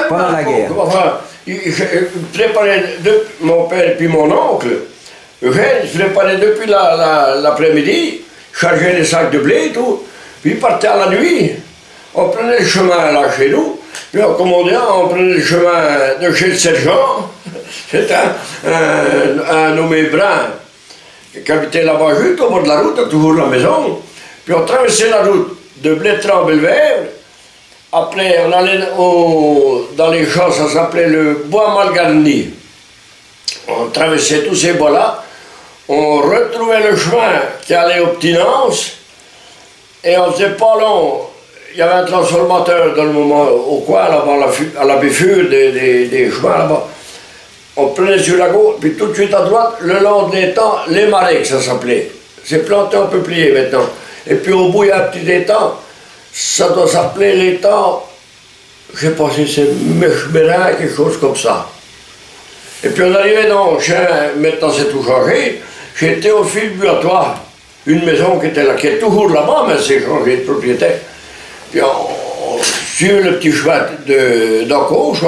pendant la guerre. Enfin, il préparait, mon père et puis mon oncle, Eugène, ils préparaient depuis l'après-midi, chargeaient les sacs de blé et tout, puis ils partaient à la nuit. On prenait le chemin là chez nous, puis en commandant, on prenait le chemin de chez le sergent. C'était un nommé Brun, qui habitait là-bas juste au bord de la route, toujours la maison. Puis on traversait la route de Blétran-Belvèvre. Après, on allait dans les champs, ça s'appelait le bois mal garni. On traversait tous ces bois-là. On retrouvait le chemin qui allait au Petit Nance. Et on faisait pas long. Il y avait un transformateur dans le moment, au coin, là-bas, à la bifure des chemins, là-bas. On prenait sur la gauche, puis tout de suite à droite, le long de l'étang, les marais, que ça s'appelait. C'est planté en peuplier maintenant. Et puis au bout, il y a un petit étang. Ça doit s'appeler l'étang, je ne sais pas si c'est Mechberin, quelque chose comme ça. Et puis on arrivait dans Chien, maintenant c'est tout changé, chez Théophile Buatois, une maison qui était là, qui est toujours là-bas, mais c'est changé de propriétaire. Puis on suivait le petit chemin d'Encoche,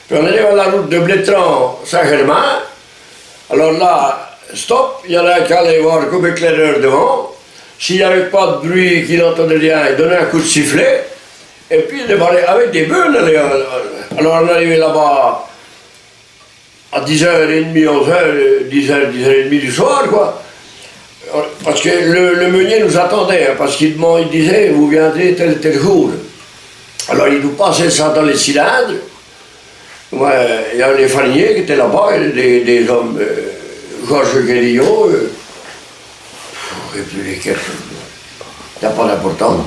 puis on arrive à la route de Blétran-Saint-Germain. Alors là, stop, il y en a un qui allait voir comme éclaireur devant. S'il n'y avait pas de bruit, qu'il n'entendait rien, il donnait un coup de sifflet. Et puis il débarquait avec des bœufs. Alors on arrivait là-bas à 10h30, 11h, 10h30 du soir, quoi. Parce que le meunier nous attendait, hein, parce qu'il disait, vous viendrez tel jour. Alors il nous passait ça dans les cylindres. Ouais, il y a les fariniers qui étaient là-bas, des hommes, Georges Guérillot, et puis lesquels, il n'y a pas d'importance.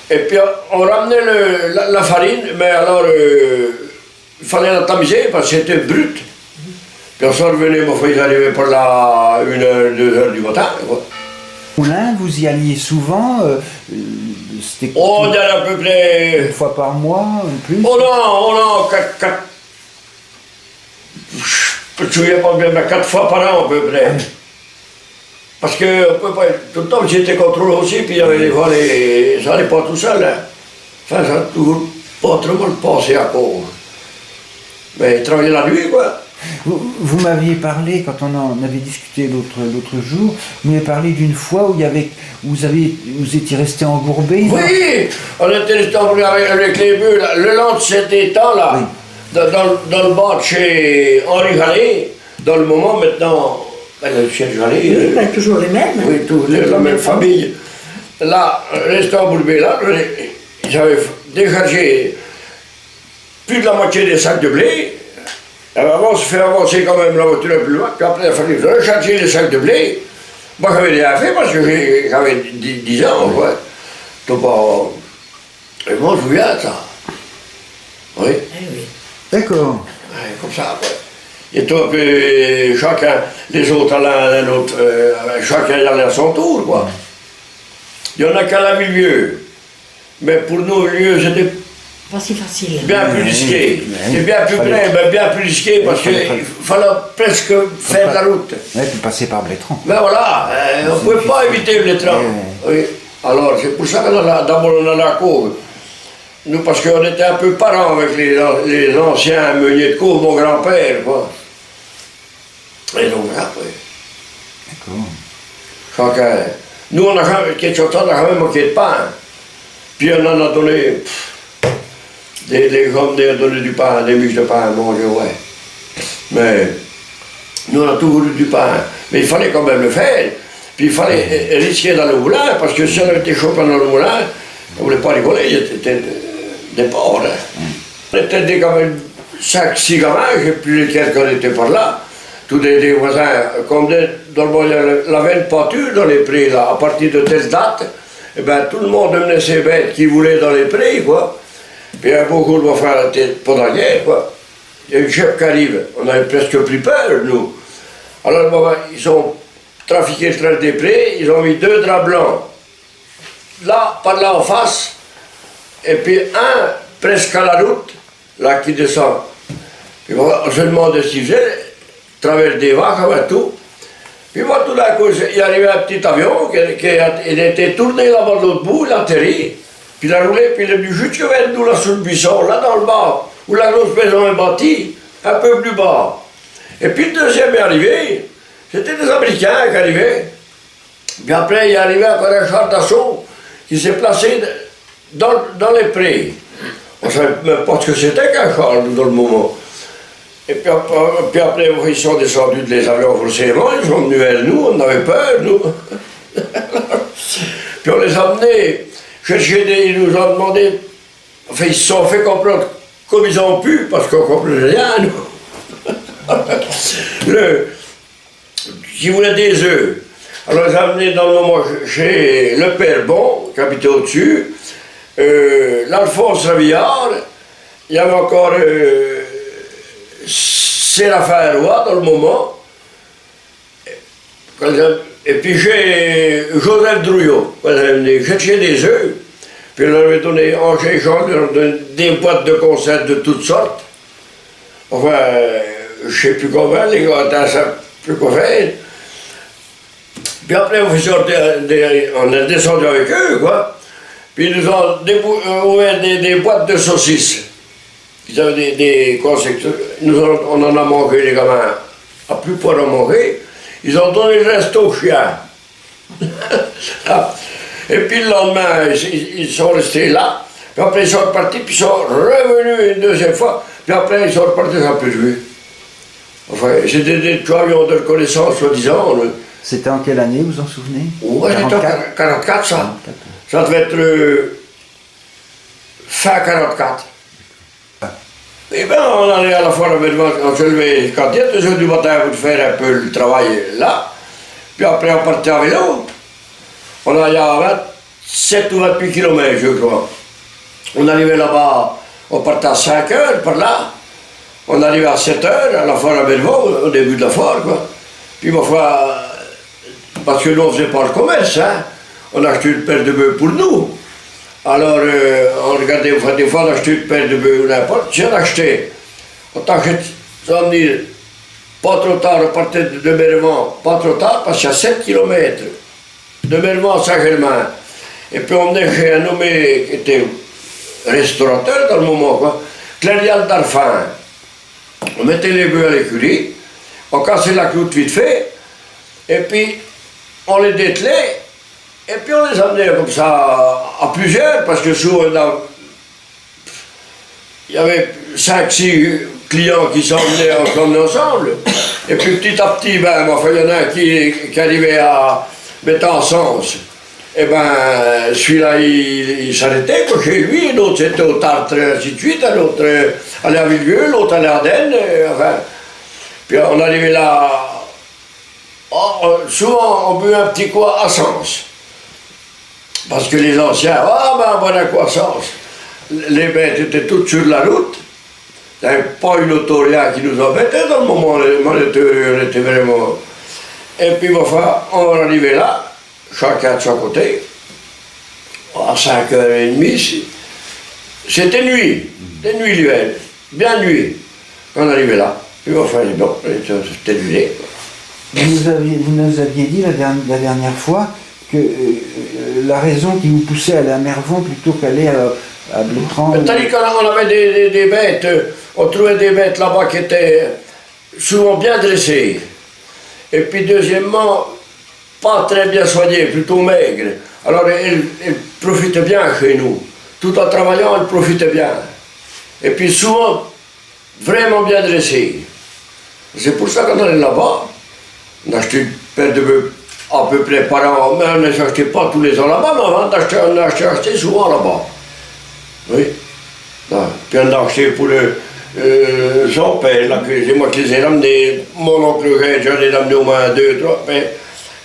Et puis on ramenait la farine, mais alors il fallait la tamiser parce que c'était brut. Puis on s'en revenait, mon frère, ils arrivaient par là 1h, 2h du matin. Quoi. Moulin, vous y alliez souvent c'était on y allait à peu près. Une fois par mois, plus? Oh non, 4. Je me souviens pas bien, mais 4 fois par an à peu près. Parce que tout le temps j'étais contrôlé aussi, puis il y avait les volets, ça n'allait pas tout seul. Hein. Enfin, ça n'a toujours pas trop mal passé à cause. Mais il travaillait la nuit, quoi. Vous m'aviez parlé, quand on en avait discuté l'autre jour, vous m'avez parlé d'une fois où vous étiez resté embourbé. Oui, on était resté embourbé avec les bœufs, le long de cet étang-là, oui. dans le bas de chez Henri Gallet, dans le moment maintenant. Le chien Gallet. Oui, ben, toujours les mêmes. Oui, toujours la même famille. Là, resté embourbé là, j'avais déchargé plus de la moitié des sacs de blé. Avant, on se fait avancer quand même la voiture un peu plus loin, puis après, il a fallu recharger les sacs de blé. Moi, j'avais rien fait parce que j'avais 10 ans, ouais. Donc, et moi, je me souviens de ça. Oui. Eh oui. D'accord. Ouais, comme ça, ouais. Et tout un peu, chacun, les autres allaient à l'autre, chacun allait à son tour, quoi. Il y en a qu'à la milieu. Mais pour nous, le lieu, c'était pas si facile. Bien plus risqué. C'est bien plus près, mais bien plus risqué parce qu'il fallait presque faire la route. Oui, puis passer par Blétran. Ben voilà, on ne pouvait pas éviter Blétran. Oui. Alors, c'est pour ça qu'on a d'abord on a la Cauve. Nous, parce qu'on était un peu parents avec les anciens meuniers de Cauve, mon grand-père, quoi. Et donc, après. D'accord. Chacun. Nous, on a quelque chose, on a quand même manqué de pain. Puis on en a donné. Les hommes ont donné du pain, des miches de pain à manger, ouais. Mais nous, on a toujours eu du pain. Mais il fallait quand même le faire. Puis il fallait risquer dans le moulin, parce que si on avait été chaud pendant le moulin, on ne voulait pas rigoler, il était des pauvres. On était quand même 5-6 gamins, je ne sais plus lesquels qu'on était par là. Tous des voisins, comme dans le il y avait une pâture dans les prés, là, à partir de telle date, et ben, tout le monde menait ses bêtes qui voulaient dans les prés, quoi. Puis un beau jour, on va faire la tête pendant la guerre, quoi. Il y a une chef qui arrive, on avait presque plus peur, nous. Alors, bon, ils ont trafiqué le train des prés, ils ont mis 2 draps blancs, là, par là en face, et puis un presque à la route, là, qui descend. Puis bon, on se demande ce qu'il faisait, travers des vaches, avec tout. Puis bon, tout d'un coup, il arrivait un petit avion, il était tourné là-bas de l'autre bout, il a atterri. Puis il a roulé, puis il est venu jusque vers nous, là, sous le buisson, là, dans le bas, où la grosse maison est bâtie, un peu plus bas. Et puis le deuxième est arrivé, c'était des Américains qui arrivaient. Puis après, il est arrivé encore un char d'assaut qui s'est placé dans les prés. On ne savait même pas ce que c'était qu'un char dans le moment. Et puis après, ils sont descendus de les avions forcément, ils sont venus vers nous, on avait peur, nous. Puis on les a amenés chercher ils nous ont demandé, enfin ils se sont fait comprendre comme ils ont pu, parce qu'on ne comprenait rien, nous. Qui voulait des œufs. Alors ils ont amené dans le moment chez le père Bon, qui habitait au-dessus, l'Alphonse Ravillard, il y avait encore Séraphin Roy dans le moment, et puis j'ai Joseph Drouillot, j'ai cherché des œufs, puis on leur avait donné en échange des boîtes de conserve de toutes sortes. Enfin, je ne sais plus combien, les gars ne savent plus quoi faire. Puis après, on est descendu avec eux, quoi. Puis ils nous ont ouvert des boîtes de saucisses. Ils avaient des concepts. On en a mangé, les gamins, à plus pouvoir en manger. Ils ont donné le reste aux chiens. Et puis le lendemain, ils sont restés là. Puis après, ils sont repartis, puis ils sont revenus une deuxième fois. Puis après, ils sont repartis, ça n'a plus de vue. Enfin, c'était des avions de reconnaissance, soi-disant. C'était en quelle année, vous en souvenez? Ouais, c'était en 44, ça. Ça devait être fin 44. Et bien, on allait à la fois, on se levait quand il y a 2 heures du matin pour faire un peu le travail là. Puis après, on partait à vélo. On allait à 27 ou 28 km, je crois. On arrivait là-bas, on partait à 5 heures par là. On arrivait à 7 heures à la foire à Bellevaux, au début de la foire, quoi. Puis ma foi, parce que nous on ne faisait pas le commerce, hein. On achetait une paire de bœufs pour nous. Alors, on regardait, des fois, on achetait une paire de bœufs ou n'importe, si on achetait, on t'achète, ça veut dire, pas trop tard, on partait de Mervent, pas trop tard, parce qu'il y a 7 km de Mervent à Saint-Germain. Et puis on venait chez un nommé qui était restaurateur dans le moment, quoi, Clérial d'Arfin. On mettait les bœufs à l'écurie, on cassait la croûte vite fait, et puis on les dételait, et puis on les amenait comme ça à plusieurs, parce que souvent il y avait 5-6 clients qui s'emmenaient ensemble, et puis petit à petit, ben, enfin, il y en a un qui arrivait à mettre en sens. Et ben, celui-là, il s'arrêtait chez lui, l'autre c'était au Tartre, ainsi de suite, l'autre allait à Villedieu, l'autre allait à Denne, enfin. Puis on arrivait là, souvent on buvait un petit coup à Sens. Parce que les anciens, ben voilà quoi Sens. Les bêtes étaient toutes sur la route, il n'y avait pas une autoria qui nous embêtait dans le moment, on était vraiment. Et puis enfin, on arrivait là, chacun de son côté, à 5h30, c'était nuit l'hiver, bien nuit, quand on arrivait là. Puis enfin, bon, c'était l'hiver. Vous nous aviez dit la dernière fois que la raison qui vous poussait à aller à Mervent plutôt qu'aller à Blétran... C'est-à-dire qu'on avait des bêtes, on trouvait des bêtes là-bas qui étaient souvent bien dressées. Et puis deuxièmement, pas très bien soignées, plutôt maigres. Alors elles profitaient bien chez nous. Tout en travaillant, elles profitaient bien. Et puis souvent, vraiment bien dressées. C'est pour ça qu'on allait là-bas. On achetait une paire de bœufs à peu près par an, mais on ne s'achetait pas tous les ans là-bas, mais avant d'acheter, on a acheté souvent là-bas. Oui. Puis on a acheté pour son père, là, c'est moi qui les ai ramenés, mon oncle, j'en ai ramené au moins 2, 3, mais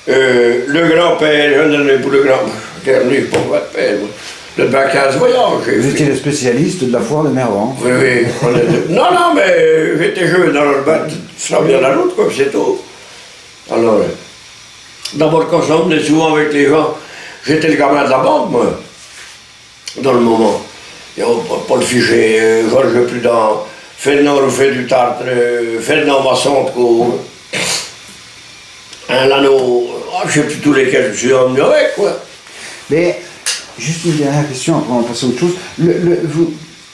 le grand-père, j'en ai ramené pour le grand-père, lui, pour votre père, le bac 15 voyages. Vous étiez le spécialiste de la foire de Mervent. Oui, oui. Non, mais j'étais jeune, alors le bac, ça vient la route, quoi, c'est tout. Alors, d'abord, quand j'emmenais souvent avec les gens, j'étais le gamin de la bande, moi, dans le moment. Il n'y a pas le fichier, Georges Prudent, Fernand Rouffet du Tartre, Fernand Masson de Cour, un Lano, je ne sais plus tous lesquels je suis emmené avec, quoi. Mais Juste une dernière question, après on va passer à autre chose.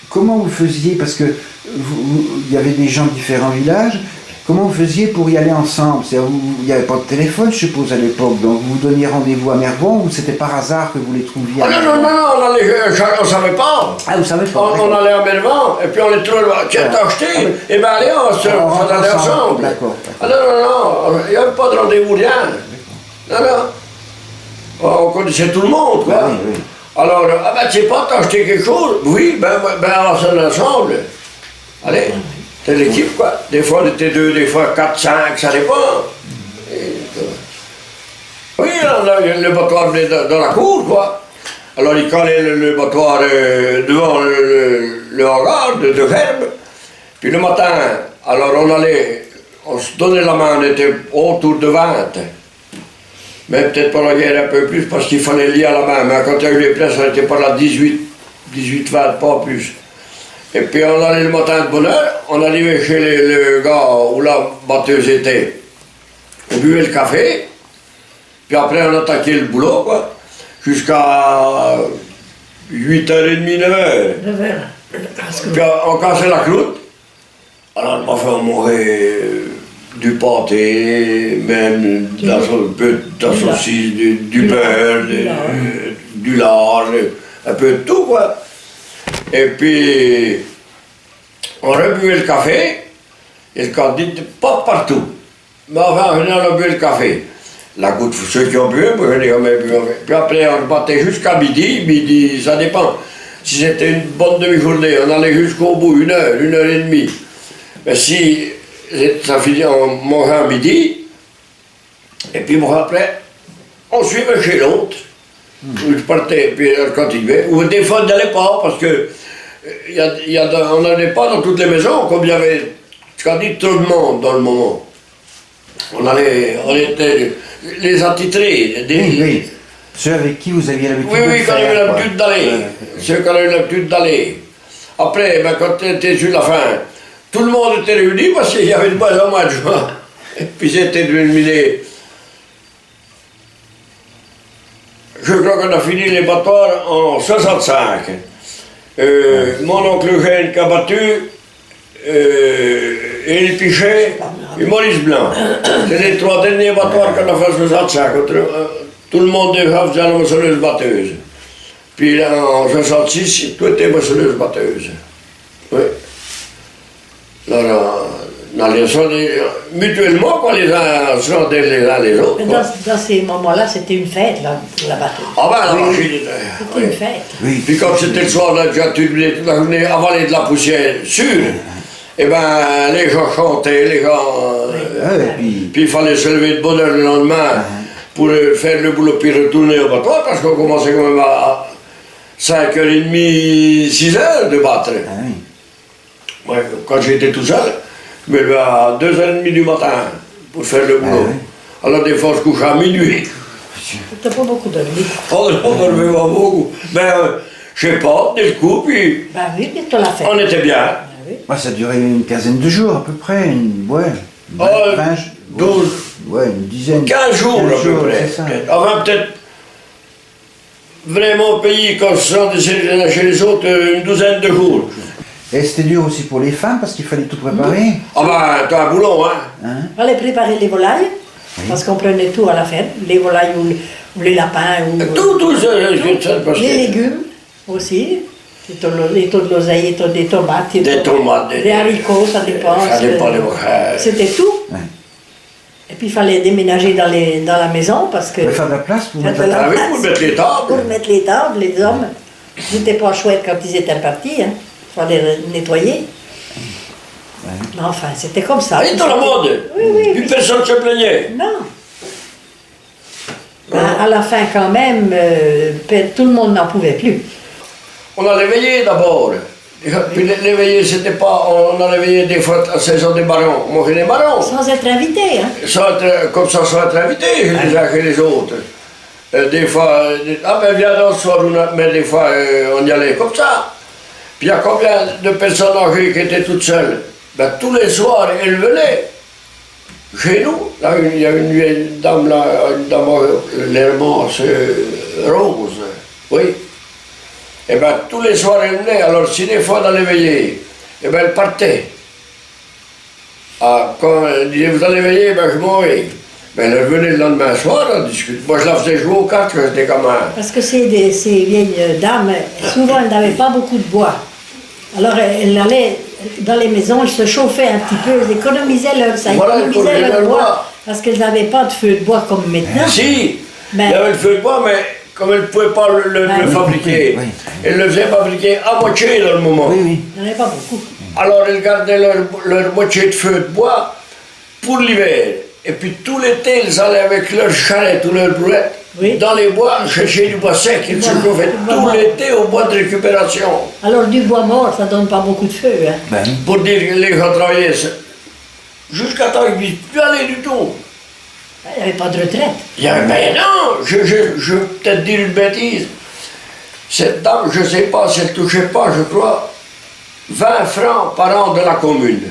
Comment vous faisiez, parce que il y avait des gens de différents villages, comment vous faisiez pour y aller ensemble? Il n'y avait pas de téléphone, je suppose, à l'époque, donc vous donniez rendez-vous à Mervon, ou c'était par hasard que vous les trouviez à Ah non, on ne savait pas. Ah, vous savez pas? On allait à Mervon, et puis on les trouvait. Tiens, t'as acheté? Et bien allez, on allait ensemble. D'accord. Ah non, il n'y avait pas de rendez-vous, rien. Non. On connaissait tout le monde, quoi. Oui. Alors, tu sais pas, t'as acheté quelque chose? Oui, ben on s'en ensemble. Allez, c'est l'équipe, quoi. Des fois, on était 2, des fois 4, 5, ça dépend. Oui, on a le battoir dans la cour, quoi. Alors, il collait le battoir devant le hangar de Herbe. Puis le matin, alors on se donnait la main, on était autour de 20. Mais peut-être pour la guerre un peu plus, parce qu'il fallait lier à la main. Mais quand il y a eu les places, on était par là 18, 20, pas plus. Et puis on allait le matin de bonne heure, on arrivait chez le gars où la batteuse était. On buvait le café, puis après on attaquait le boulot, quoi, jusqu'à 8h30, 9h. 9h. Puis on cassait la croûte. Alors on mourait du pâté, même un peu de la saucisse, du beurre, du lard, un peu de tout, quoi. Et puis, on rebuvait le café, et le candidat, pas partout. Mais enfin, on a bu le café. La goutte, ceux qui ont bu, moi je n'ai jamais bu. Puis après, on rebattait jusqu'à midi, ça dépend. Si c'était une bonne demi-journée, on allait jusqu'au bout, 1h, 1h30. Mais si ça finit, on mangeait à midi, et puis moi après, on suivait chez l'autre. Je partais, puis on continuait. Ou des fois, on n'allait pas, parce que on n'allait pas dans toutes les maisons, comme il y avait, trop de monde dans le moment. On était les attitrés. Oui. Ceux avec qui vous aviez l'habitude de Oui, quand on avait l'habitude d'aller. Ceux qui avaient l'habitude d'aller. Après, quand on était sur la fin, tout le monde était réuni parce qu'il y avait de moins en moins de gens. Et puis c'était terminé. Je crois qu'on a fini les battoirs en 65. Mon oncle Eugène qui a battu, Élie Pichet et Maurice Blanc. C'est les 3 derniers battoirs qu'on a fait en 65. Tout le monde déjà faisait la moissonneuse batteuse. Puis là, en 66, tout était moissonneuse batteuse. Oui. Alors, mutuellement, quoi, les uns se rendaient les uns les autres. Mais dans ces moments-là, c'était une fête, là, pour la batteuse. Ah ben, alors, C'était une fête. Oui. Puis comme c'était le soir, là, déjà toute la journée avaler de la poussière sûre, et ben les gens chantaient, les gens. Puis il fallait se lever de bonne heure le lendemain pour faire le boulot puis retourner au battoir, parce qu'on commençait quand même à 5h30, 6h de battre. Ouais, quand j'étais tout seul, je me levais à 2h30 du matin pour faire le boulot. Alors des fois je couchais à minuit. T'as pas beaucoup dormi. On ne dormait pas beaucoup. Ben, je sais pas, dès le coup, puis Ben oui, mais tu l'as fait. on était bien. Ben oui. Ça durait une quinzaine de jours à peu près, 12, une dizaine. 15 jours à peu près. C'est ça. Enfin, peut-être vraiment au pays, quand je suis chez les autres, une douzaine de jours. Et c'était dur aussi pour les femmes parce qu'il fallait tout préparer. Ah ben, t'as un boulot, hein. Il fallait préparer les volailles, parce qu'on prenait tout à la ferme. Les volailles ou les lapins. Tout ça, parce les que... légumes aussi. Les taux de l'oseille, des tomates. Des tomates. Des haricots, ça dépend. Ça dépend des C'était tout. Et puis il fallait déménager dans la maison parce que... Il fallait faire de la place pour mettre la Ah oui, place. pour mettre les tables. Pour mettre les tables, les hommes. Ils n'étaient pas chouettes quand ils étaient partis. Hein. Il fallait nettoyer. Mais enfin, c'était comme ça. Ah, dans la mode. Oui. Puis personne ne se plaignait. Non. À la fin, quand même, tout le monde n'en pouvait plus. On allait veiller d'abord. Puis les veillées, c'était pas... On allait veiller des fois à la saison des marrons. On mangeait des marrons. Sans être invité. Hein. Comme ça, sans être invité, les uns que les autres. Des fois, viens dans ce soir, mais des fois, on y allait comme ça. Puis il y a combien de personnes âgées qui étaient toutes seules? Ben, tous les soirs, elles venaient. Chez nous, là, il y a une vieille dame, là, une dame, les manches roses. Oui. Et bien, tous les soirs, elle venait. Alors, si des fois, dans les veillées, et bien, elle partait. Ah, quand elle disait, vous allez veiller, ben, je m'en vais. Ben, elle revenait le lendemain soir, on discute. Moi, je la faisais jouer aux cartes quand j'étais gamin. Parce que ces vieilles dames, souvent, elles n'avaient pas beaucoup de bois. Alors, elles allaient dans les maisons, elles se chauffaient un petit peu, elles économisaient Voilà, leur bois. Parce qu'elles n'avaient pas de feu de bois comme maintenant. Si, Ben, il y avait le feu de bois, mais comme elle ne pouvait pas le fabriquer, oui. elle le faisait fabriquer à moitié dans le moment. Oui, oui. il n'y en avait pas beaucoup. Alors elles gardaient leur moitié de feu de bois pour l'hiver. Et puis tout l'été, elles allaient avec leur charrette ou leur brouette Oui. dans les bois chercher du bois sec. Elles se Voilà, chauffaient du bois tout mort. l'été au bois de récupération. Alors, du bois mort, ça donne pas beaucoup de feu. Hein. Ben, Pour dire que les gens travaillaient jusqu'à temps qu'ils ne puissent plus aller du tout. Il n'y avait pas de retraite. Il y avait, mais non, je vais peut-être dire une bêtise. Cette dame, je ne sais pas si elle ne touchait pas, je crois, 20 francs par an de la commune.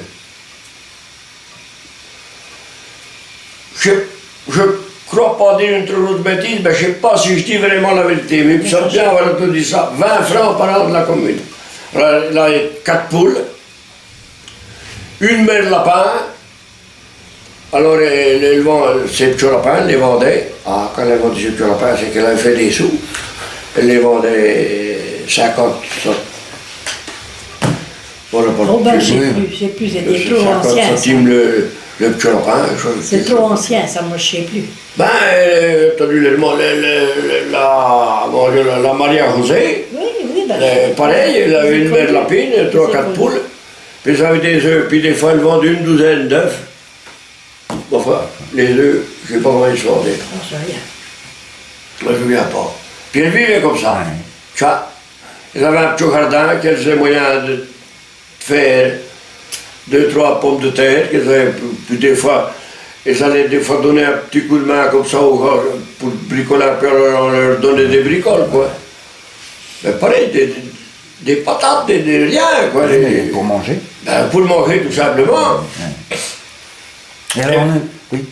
Je crois pas dire une trop grosse bêtise, mais je ne sais pas si je dis vraiment la vérité, mais il me semble bien avoir entendu ça. 20 francs par an de la commune. Alors, il y a 4 poules, une mère lapin. Alors, elle vend ses petits lapins, elle les vendait. Ah, quand elle vendait ses petits lapins, c'est qu'elle avait fait des sous. Elle les vendait 50. Voilà, pas Oh ben, le je prix. sais plus, c'était trop 50 ancien. ça. centimes le petit lapin. C'est trop ancien, ça, moi, je ne sais plus. Ben, t'as vu la Maria José, Oui, oui, ben, pareil, elle avait une mère lapine, 3-4 poules, puis ça avait des œufs, puis des fois elle vendait une douzaine d'œufs. Enfin, les œufs, je ne sais pas comment ils se vendaient. Non, je sais rien. Moi, je ne me souviens pas. Puis elle vivait comme ça. Ouais. Ça. Elle avait un petit jardin qu'elle faisait moyen de faire 2-3 pommes de terre, qu'elle avait, puis des fois, ils allaient des fois donner un petit coup de main comme ça aux gars pour bricoler un peu, on leur donnait des bricoles, quoi. Mais pareil, des patates, des rien, quoi. pour manger. Ben, pour le manger, tout simplement. Et alors, oui.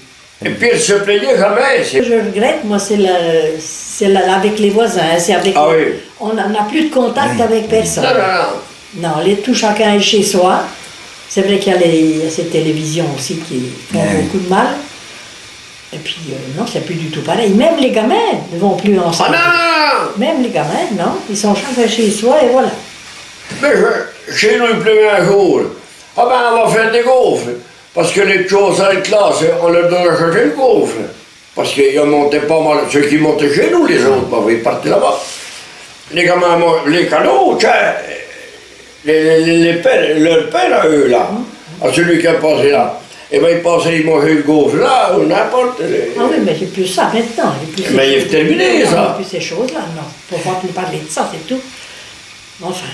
Et puis elle se plaignait jamais. Ce que je regrette, moi, c'est avec les voisins. Hein, c'est avec Ah les- oui. On n'a plus de contact Oui. avec personne. Non, non, non. Non, tout chacun est chez soi. C'est vrai qu'il y a ces télévisions aussi qui font Oui. beaucoup de mal. Et puis, non, c'est plus du tout pareil. Même les gamins ne vont plus Ah ensemble. non, non, non. Même les gamins, non. Ils sont chacun chez soi et voilà. Mais chez nous, il pleuvait un jour. Ah ben, on va faire des gaufres. Parce que les choses à la classe, on leur donne à chercher le gaufre. Parce qu'ils montaient pas mal. Ceux qui montaient chez nous, les autres, bah, ils partaient là-bas. Les gamins, les cadeaux, tiens, les pères, leur père à eux, là, à celui qui a passé là. Et bien, ils passaient, ils mangeaient le gaufre là, ou n'importe. Ah oui, mais j'ai plus ça maintenant. J'ai plus Mais ces il est choses- terminé, non, ça. j'ai plus ces choses-là, non. Faut pas plus parler de ça, c'est tout. Enfin.